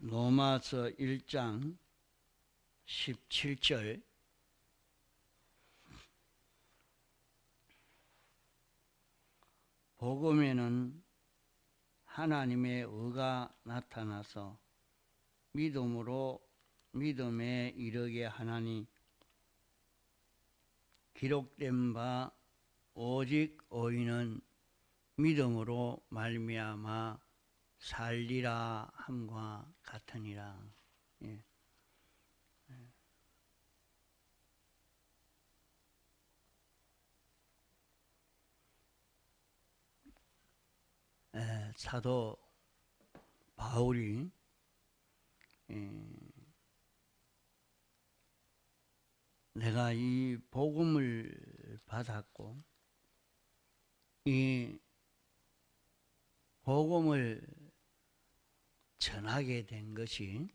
로마서 1장 17절. 복음에는 하나님의 의가 나타나서 믿음으로 믿음에 이르게 하나니 기록된 바 오직 의인은 믿음으로 말미암아 살리라 함과 같으니라. 예. 사도 바울이 내가 이 복음을 받았고 이 복음을 전하게 된 것이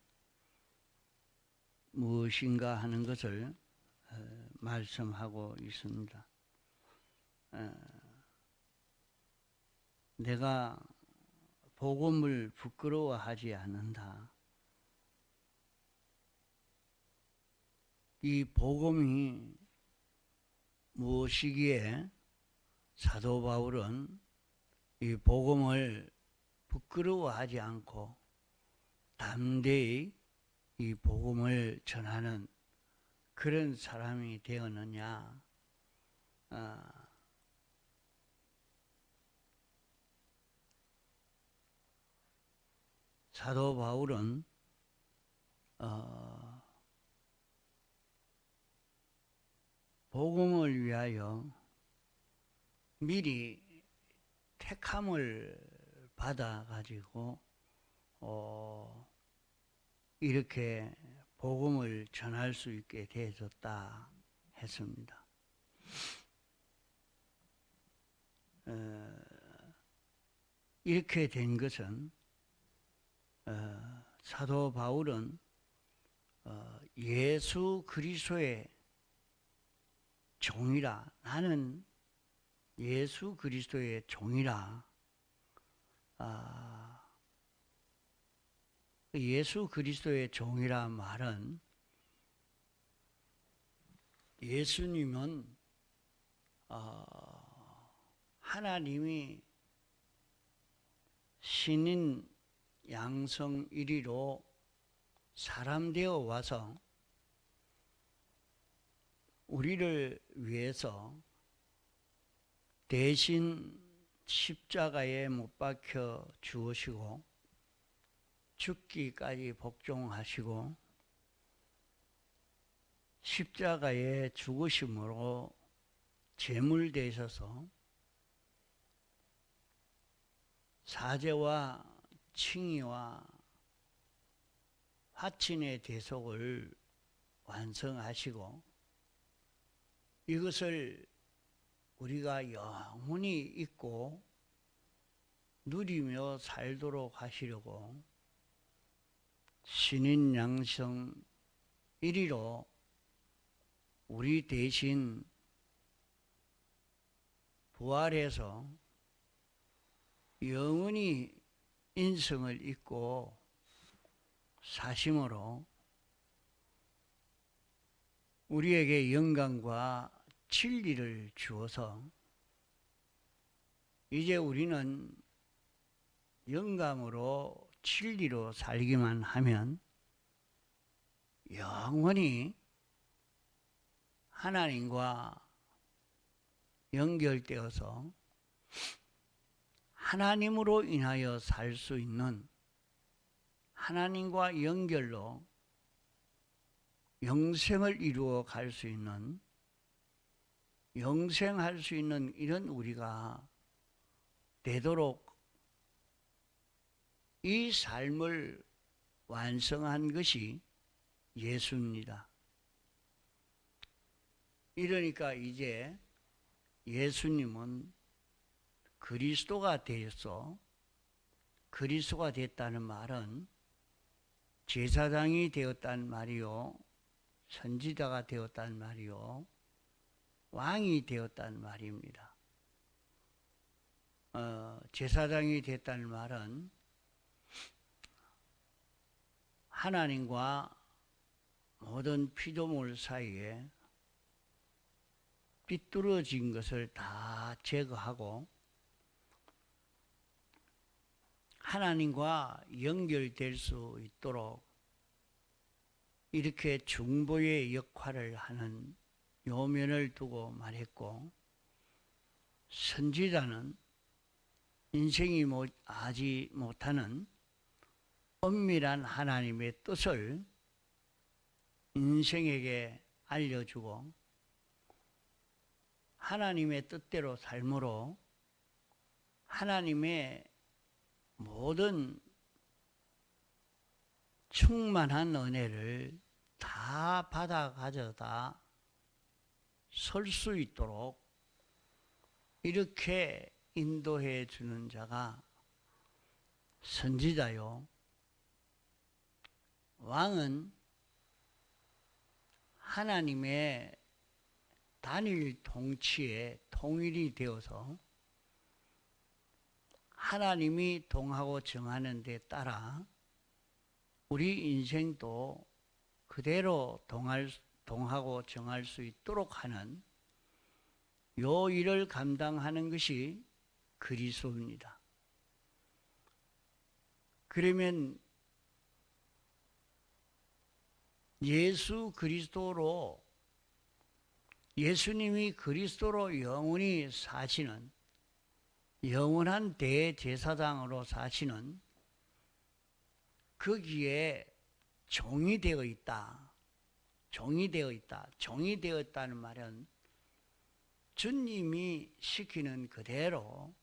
무엇인가 하는 것을 말씀하고 있습니다. 내가 복음을 부끄러워하지 않는다. 이 복음이 무엇이기에 사도 바울은 이 복음을 부끄러워하지 않고 담대히 이 복음을 전하는 그런 사람이 되었느냐. 사도 바울은 복음을 위하여 미리 택함을 받아 가지고 이렇게 복음을 전할 수 있게 되어졌다 했습니다. 이렇게 된 것은 사도 바울은 예수 그리스도의 종이라, 나는 예수 그리스도의 종이라. 예수 그리스도의 종이라 말은 예수님은 하나님이 신인 양성 1위로 사람 되어 와서 우리를 위해서 대신 십자가에 못 박혀 죽으시고 죽기까지 복종하시고 십자가에 죽으심으로 제물 되셔서 사죄와 칭의와 화친의 대속을 완성하시고 이것을 우리가 영원히 잊고 누리며 살도록 하시려고 신인 양성 1위로 우리 대신 부활해서 영원히 인성을 잊고 사심으로 우리에게 영광과 진리를 주어서 이제 우리는 영감으로 진리로 살기만 하면 영원히 하나님과 연결되어서 하나님으로 인하여 살 수 있는, 하나님과 연결로 영생을 이루어 갈 수 있는, 영생할 수 있는 이런 우리가 되도록 이 삶을 완성한 것이 예수입니다. 이러니까 이제 예수님은 그리스도가 되어서, 그리스도가 됐다는 말은 제사장이 되었다는 말이요, 선지자가 되었다는 말이요, 왕이 되었다는 말입니다. 제사장이 됐다는 말은 하나님과 모든 피조물 사이에 삐뚤어진 것을 다 제거하고 하나님과 연결될 수 있도록 이렇게 중보의 역할을 하는 요면을 두고 말했고, 선지자는 인생이 하지 못하는 엄밀한 하나님의 뜻을 인생에게 알려주고 하나님의 뜻대로 삶으로 하나님의 모든 충만한 은혜를 다 받아 가져다 설 수 있도록 이렇게 인도해 주는 자가 선지자요. 왕은 하나님의 단일 통치에 통일이 되어서 하나님이 동하고 정하는 데 따라 우리 인생도 그대로 동하고 정할 수 있도록 하는 요 일을 감당하는 것이 그리스도입니다. 그러면 예수 그리스도로, 예수님이 그리스도로 영원히 사시는, 영원한 대제사장으로 사시는 거기에 종이 되어 있다. 종이 되어 있다. 종이 되었다는 말은 주님이 시키는 그대로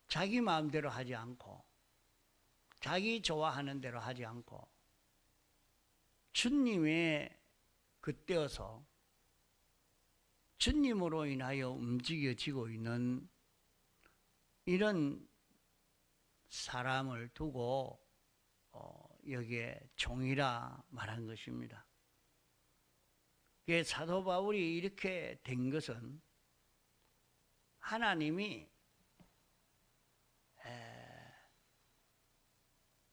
자기 마음대로 하지 않고 자기 좋아하는 대로 하지 않고 주님의 겉되어서 주님으로 인하여 움직여지고 있는 이런 사람을 두고 여기에 종이라 말한 것입니다. 사도 바울이 이렇게 된 것은 하나님이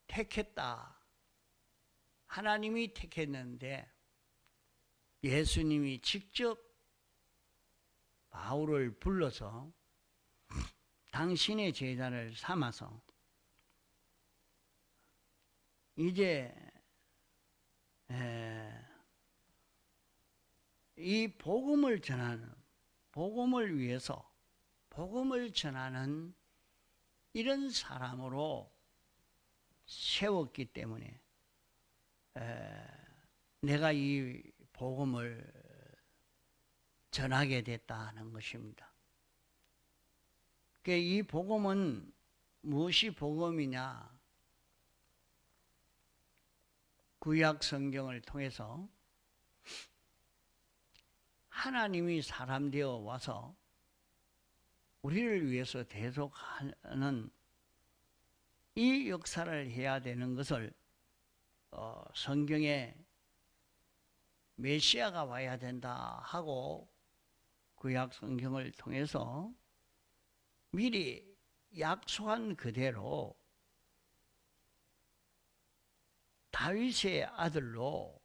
택했다. 하나님이 택했는데 예수님이 직접 바울을 불러서 당신의 제자를 삼아서 이제 이 복음을 전하는, 복음을 위해서 복음을 전하는 이런 사람으로 세웠기 때문에 내가 이 복음을 전하게 됐다는 것입니다. 이 복음은 무엇이 복음이냐? 구약 성경을 통해서 하나님이 사람 되어 와서 우리를 위해서 대속하는 이 역사를 해야 되는 것을 성경에 메시아가 와야 된다 하고 구약 성경을 통해서 미리 약속한 그대로 다윗의 아들로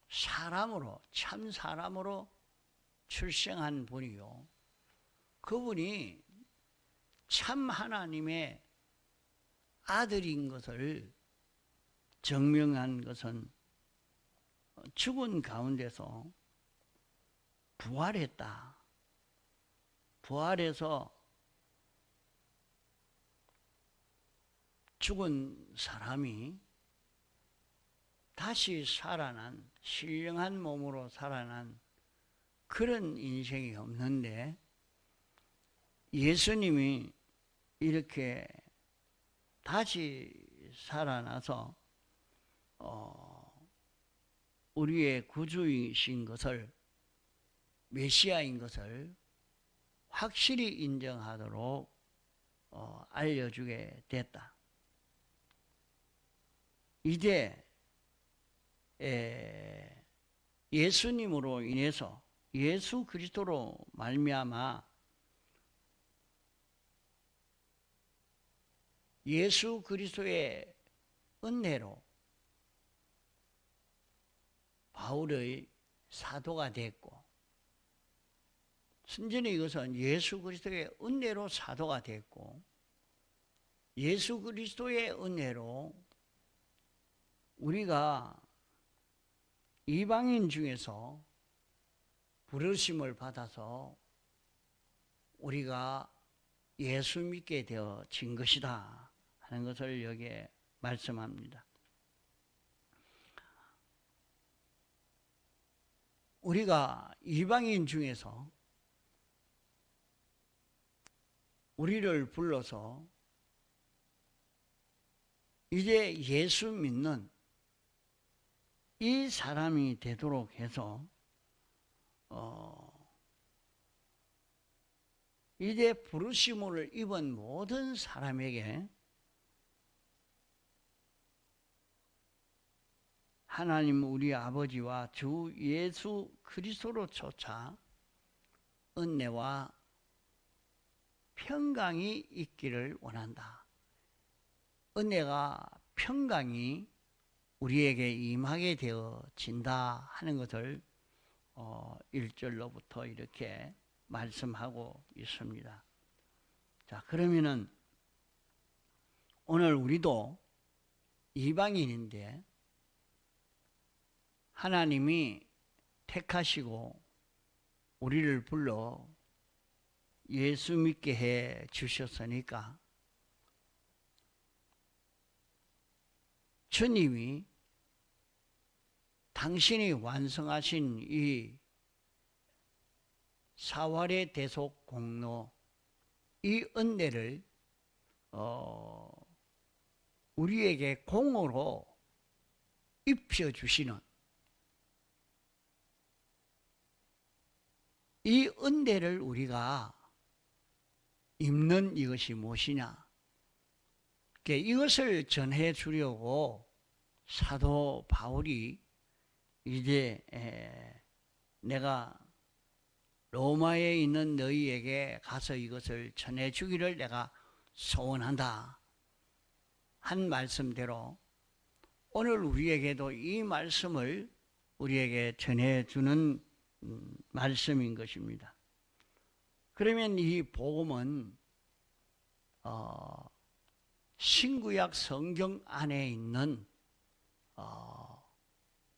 사람으로, 참 사람으로 출생한 분이요, 그분이 참 하나님의 아들인 것을 증명한 것은 죽은 가운데서 부활했다. 부활해서 죽은 사람이 다시 살아난, 신령한 몸으로 살아난 그런 인생이 없는데 예수님이 이렇게 다시 살아나서 우리의 구주이신 것을, 메시아인 것을 확실히 인정하도록 알려주게 됐다. 이제 예수님으로 인해서, 예수 그리스도로 말미암아 예수 그리스도의 은혜로 바울의 사도가 됐고, 순전히 이것은 예수 그리스도의 은혜로 사도가 됐고, 예수 그리스도의 은혜로 우리가 이방인 중에서 부르심을 받아서 우리가 예수 믿게 되어진 것이다 하는 것을 여기에 말씀합니다. 우리가 이방인 중에서 우리를 불러서 이제 예수 믿는 이 사람이 되도록 해서 이제 부르심을 입은 모든 사람에게 하나님 우리 아버지와 주 예수 그리스도로 쫓아 은혜와 평강이 있기를 원한다. 은혜가 평강이 우리에게 임하게 되어진다 하는 것을 1절로부터 이렇게 말씀하고 있습니다. 자, 그러면은 오늘 우리도 이방인인데 하나님이 택하시고 우리를 불러 예수 믿게 해 주셨으니까 주님이 당신이 완성하신 이 사활의 대속 공로, 이 은혜를 우리에게 공으로 입혀주시는 이 은혜를 우리가 입는 이것이 무엇이냐? 이것을 전해 주려고 사도 바울이 이제 내가 로마에 있는 너희에게 가서 이것을 전해 주기를 내가 소원한다 한 말씀대로 오늘 우리에게도 이 말씀을 우리에게 전해 주는 말씀인 것입니다. 그러면 이 복음은 신구약 성경 안에 있는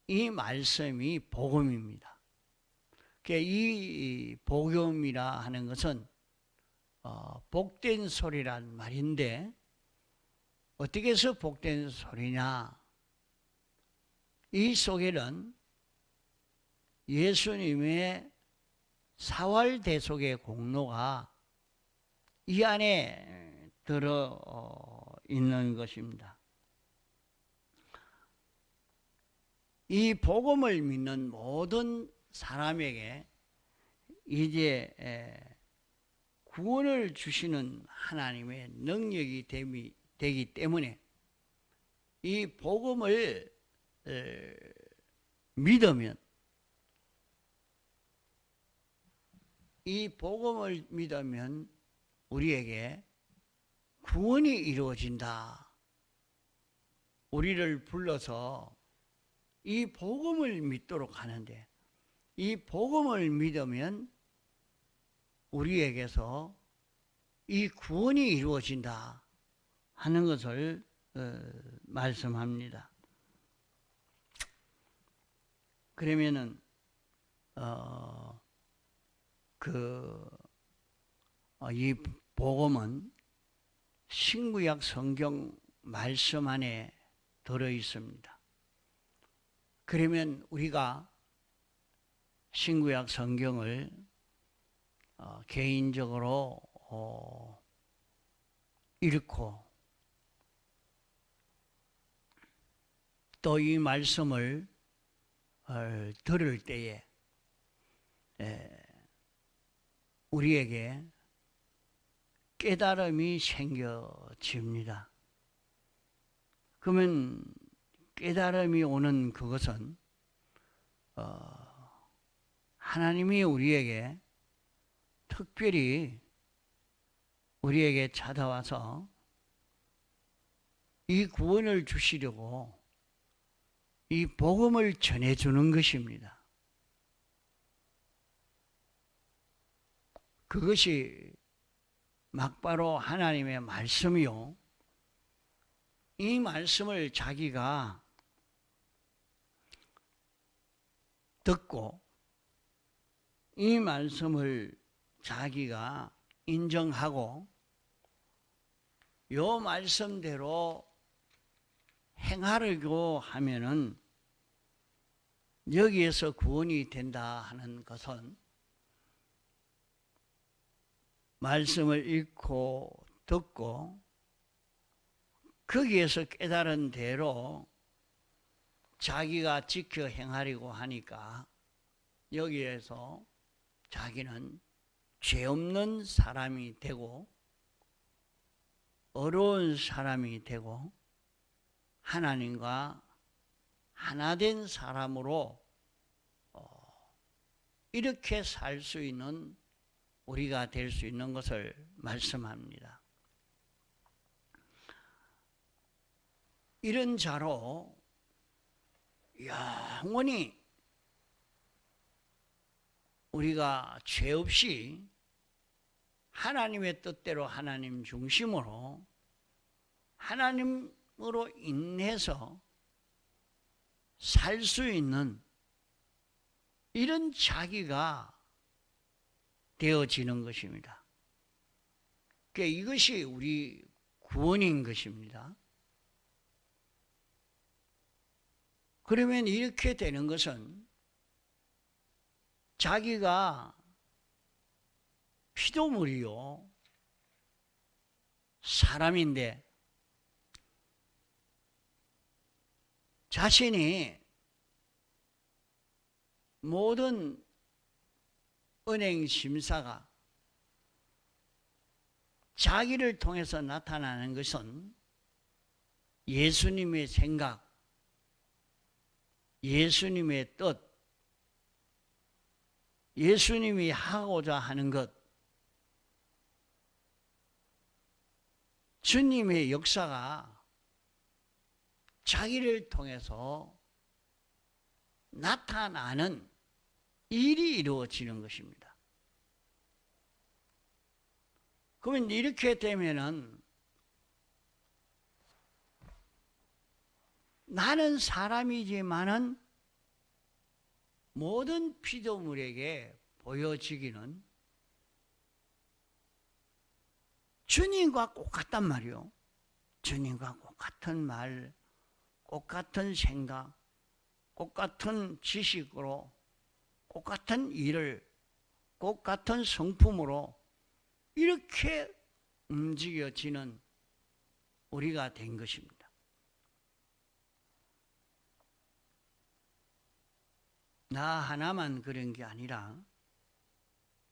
이 말씀이 복음입니다. 이 복음이라 하는 것은 복된 소리란 말인데 어떻게 해서 복된 소리냐? 이 속에는 예수님의 사활대속의 공로가 이 안에 들어 있는 것입니다. 이 복음을 믿는 모든 사람에게 이제 구원을 주시는 하나님의 능력이 되기 때문에 이 복음을 믿으면 우리에게 구원이 이루어진다. 우리를 불러서 이 복음을 믿도록 하는데 이 복음을 믿으면 우리에게서 이 구원이 이루어진다 하는 것을 말씀합니다. 그러면은 이 복음은 신구약 성경 말씀 안에 들어 있습니다. 그러면 우리가 신구약 성경을 개인적으로 읽고 또 이 말씀을 들을 때에 우리에게 깨달음이 생겨집니다. 그러면 깨달음이 오는 그것은 하나님이 우리에게 특별히 우리에게 찾아와서 이 구원을 주시려고 이 복음을 전해주는 것입니다. 그것이 막바로 하나님의 말씀이요. 이 말씀을 자기가 듣고 이 말씀을 자기가 인정하고 이 말씀대로 행하려고 하면은 여기에서 구원이 된다 하는 것은 말씀을 읽고 듣고 거기에서 깨달은 대로 자기가 지켜 행하려고 하니까 여기에서 자기는 죄 없는 사람이 되고 어려운 사람이 되고 하나님과 하나된 사람으로 이렇게 살 수 있는 우리가 될 수 있는 것을 말씀합니다. 이런 자로 영원히 우리가 죄 없이 하나님의 뜻대로 하나님 중심으로 하나님으로 인해서 살 수 있는 이런 자기가 되어지는 것입니다. 그러니까 이것이 우리 구원인 것입니다. 그러면 이렇게 되는 것은 자기가 피조물이요 사람인데 자신이 모든 은행 심사가 자기를 통해서 나타나는 것은 예수님의 생각, 예수님의 뜻, 예수님이 하고자 하는 것, 주님의 역사가 자기를 통해서 나타나는 일이 이루어지는 것입니다. 그러면 이렇게 되면은 나는 사람이지만은 모든 피조물에게 보여지기는 주님과 똑같단 말이요. 주님과 똑같은 말, 똑같은 생각, 똑같은 지식으로, 똑같은 일을, 똑같은 성품으로 이렇게 움직여지는 우리가 된 것입니다. 나 하나만 그런 게 아니라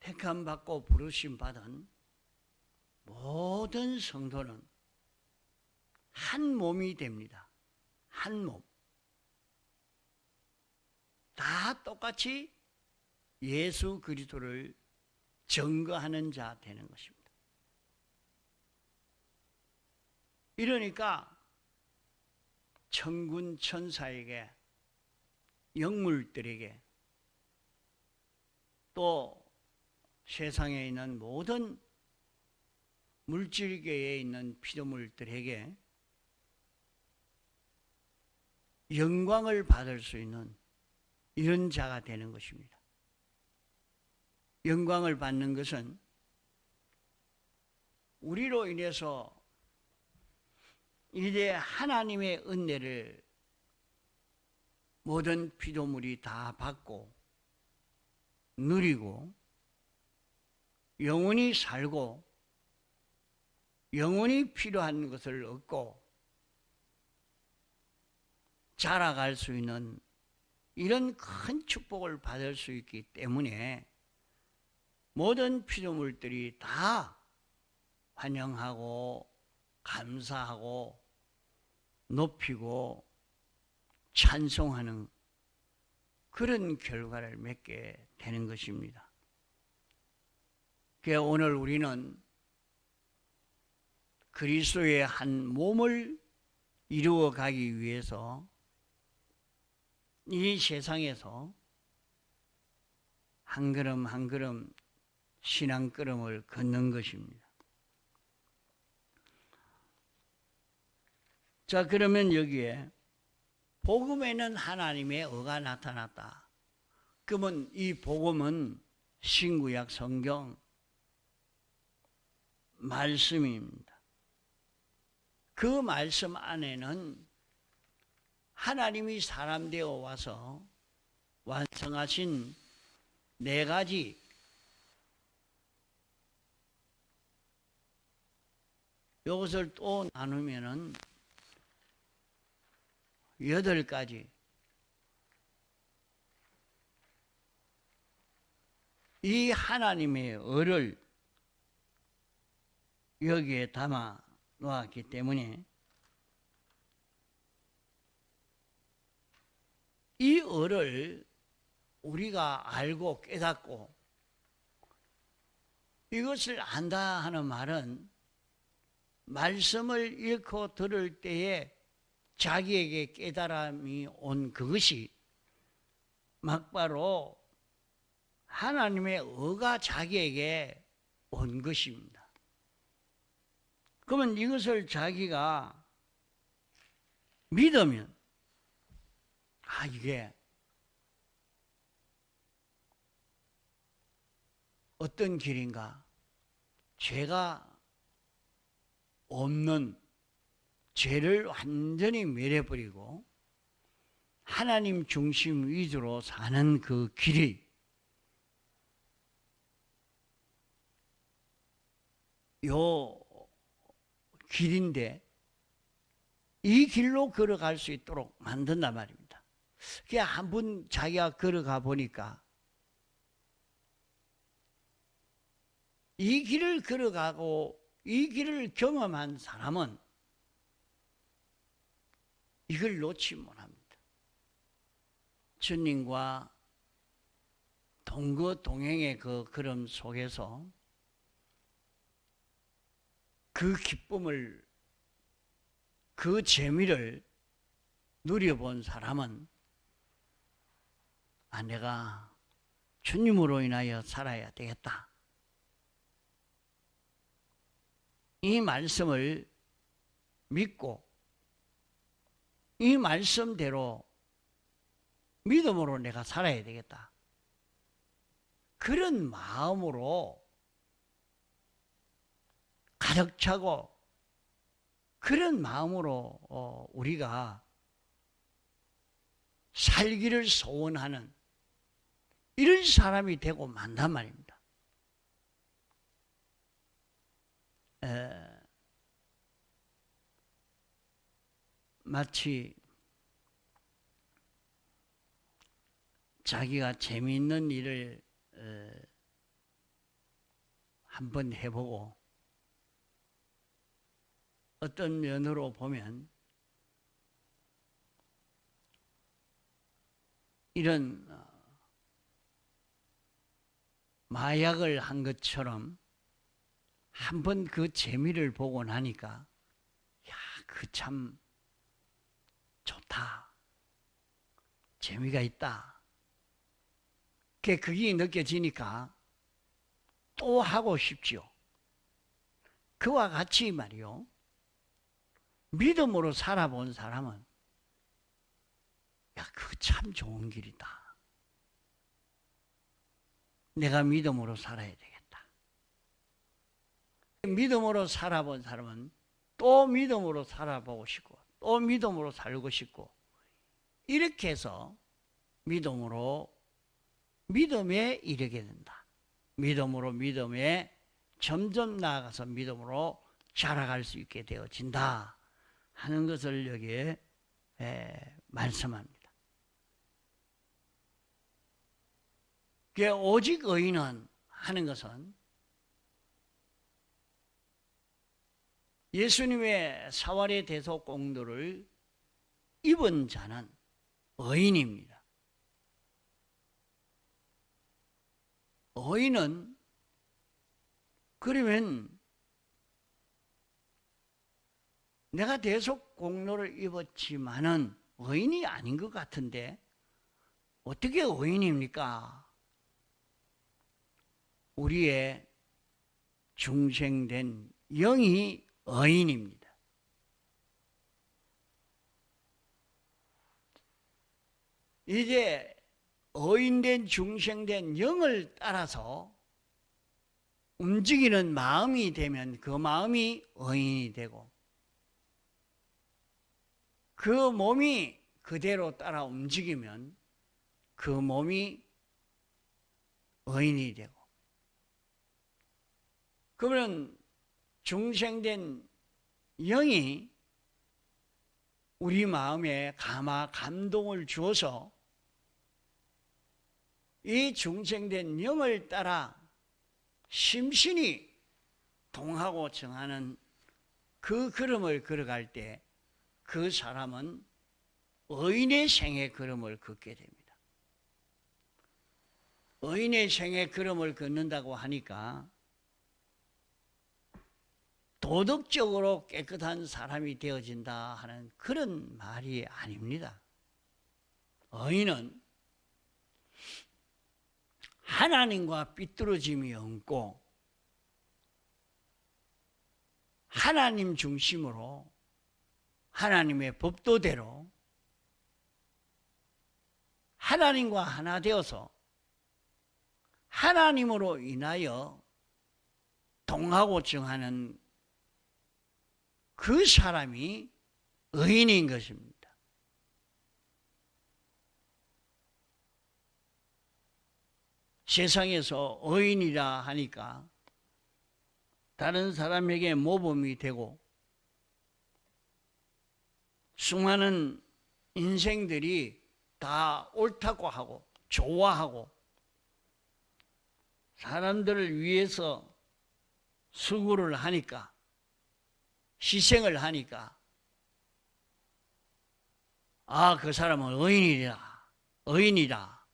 택함받고 부르심 받은 모든 성도는 한 몸이 됩니다. 한 몸. 다 똑같이 예수 그리스도를 증거하는 자 되는 것입니다. 이러니까 천군 천사에게 영물들에게 또 세상에 있는 모든 물질계에 있는 피조물들에게 영광을 받을 수 있는 이런 자가 되는 것입니다. 영광을 받는 것은 우리로 인해서 이제 하나님의 은혜를 모든 피조물이 다 받고 누리고 영원히 살고 영원히 필요한 것을 얻고 자라갈 수 있는 이런 큰 축복을 받을 수 있기 때문에 모든 피조물들이 다 환영하고 감사하고 높이고 찬송하는 그런 결과를 맺게 되는 것입니다. 그래서 오늘 우리는 그리스도의 한 몸을 이루어 가기 위해서 이 세상에서 한 걸음 한 걸음 신앙 걸음을 걷는 것입니다. 자, 그러면 여기에 복음에는 하나님의 의가 나타났다. 그러면 이 복음은 신구약 성경 말씀입니다. 그 말씀 안에는 하나님이 사람 되어 와서 완성하신 4가지 이것을 또 나누면은 8가지 이 하나님의 의를 여기에 담아 놓았기 때문에 이 의를 우리가 알고 깨닫고 이것을 안다 하는 말은 말씀을 읽고 들을 때에 자기에게 깨달음이 온 그것이 막바로 하나님의 의가 자기에게 온 것입니다. 그러면 이것을 자기가 믿으면 이게 어떤 길인가? 죄가 없는 죄를 완전히 멸해버리고 하나님 중심 위주로 사는 그 길이 요 길인데 이 길로 걸어갈 수 있도록 만든단 말입니다. 그게 한 번 자기가 걸어가 보니까 이 길을 걸어가고 이 길을 경험한 사람은 이걸 놓지 못합니다. 주님과 동거 동행의 그 걸음 속에서 그 기쁨을, 그 재미를 누려본 사람은 내가 주님으로 인하여 살아야 되겠다. 이 말씀을 믿고 이 말씀대로 믿음으로 내가 살아야 되겠다. 그런 마음으로 가득 차고 그런 마음으로 우리가 살기를 소원하는 이런 사람이 되고 만단 말입니다. 마치 자기가 재미있는 일을 한번 해보고 어떤 면으로 보면 이런 마약을 한 것처럼 한번 그 재미를 보고 나니까 그 참 좋다. 재미가 있다. 그게 느껴지니까 또 하고 싶지요. 그와 같이 말이요. 믿음으로 살아본 사람은 그거 참 좋은 길이다. 내가 믿음으로 살아야 되겠다. 믿음으로 살아본 사람은 또 믿음으로 살아보고 싶고 또 믿음으로 살고 싶고 이렇게 해서 믿음에 이르게 된다. 믿음으로 믿음에 점점 나아가서 믿음으로 자라갈 수 있게 되어진다 하는 것을 여기에 말씀합니다. 오직 의인은 하는 것은 예수님의 사활의 대속 공로를 입은 자는 의인입니다. 의인은 그러면 내가 대속 공로를 입었지만은 의인이 아닌 것 같은데 어떻게 의인입니까? 우리의 중생된 영이 의인입니다. 이제 의인된 중생된 영을 따라서 움직이는 마음이 되면 그 마음이 의인이 되고, 그 몸이 그대로 따라 움직이면 그 몸이 의인이 되고, 그러면 중생된 영이 우리 마음에 감동을 주어서 이 중생된 영을 따라 심신이 동하고 정하는 그 걸음을 걸어갈 때 그 사람은 의인의 생의 걸음을 걷게 됩니다. 의인의 생의 걸음을 걷는다고 하니까 도덕적으로 깨끗한 사람이 되어진다 하는 그런 말이 아닙니다. 의인은 하나님과 삐뚤어짐이 없고 하나님 중심으로 하나님의 법도대로 하나님과 하나 되어서 하나님으로 인하여 동하고 정하는 그 사람이 의인인 것입니다. 세상에서 의인이라 하니까 다른 사람에게 모범이 되고 수많은 인생들이 다 옳다고 하고 좋아하고 사람들을 위해서 수고를 하니까, 희생을 하니까 아, 그 사람은 의인이다.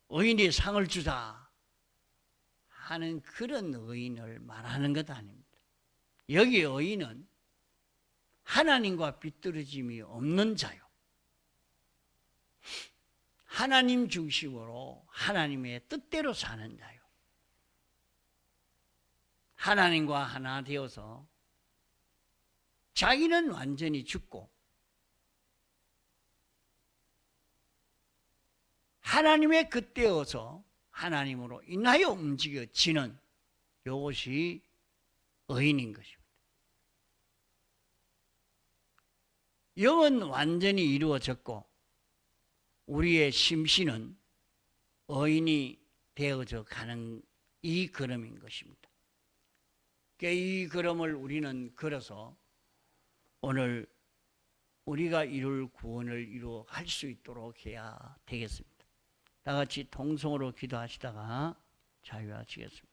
의인이 상을 주자 하는 그런 의인을 말하는 것 아닙니다. 여기 의인은 하나님과 삐뚤어짐이 없는 자요, 하나님 중심으로 하나님의 뜻대로 사는 자요, 하나님과 하나 되어서 자기는 완전히 죽고 하나님의 그때여서 하나님으로 인하여 움직여지는 이것이 의인인 것입니다. 영은 완전히 이루어졌고 우리의 심신은 의인이 되어져 가는 이 걸음인 것입니다. 이 걸음을 우리는 걸어서 오늘 우리가 이룰 구원을 이루어갈 수 있도록 해야 되겠습니다. 다 같이 통성으로 기도하시다가 자유하시겠습니다.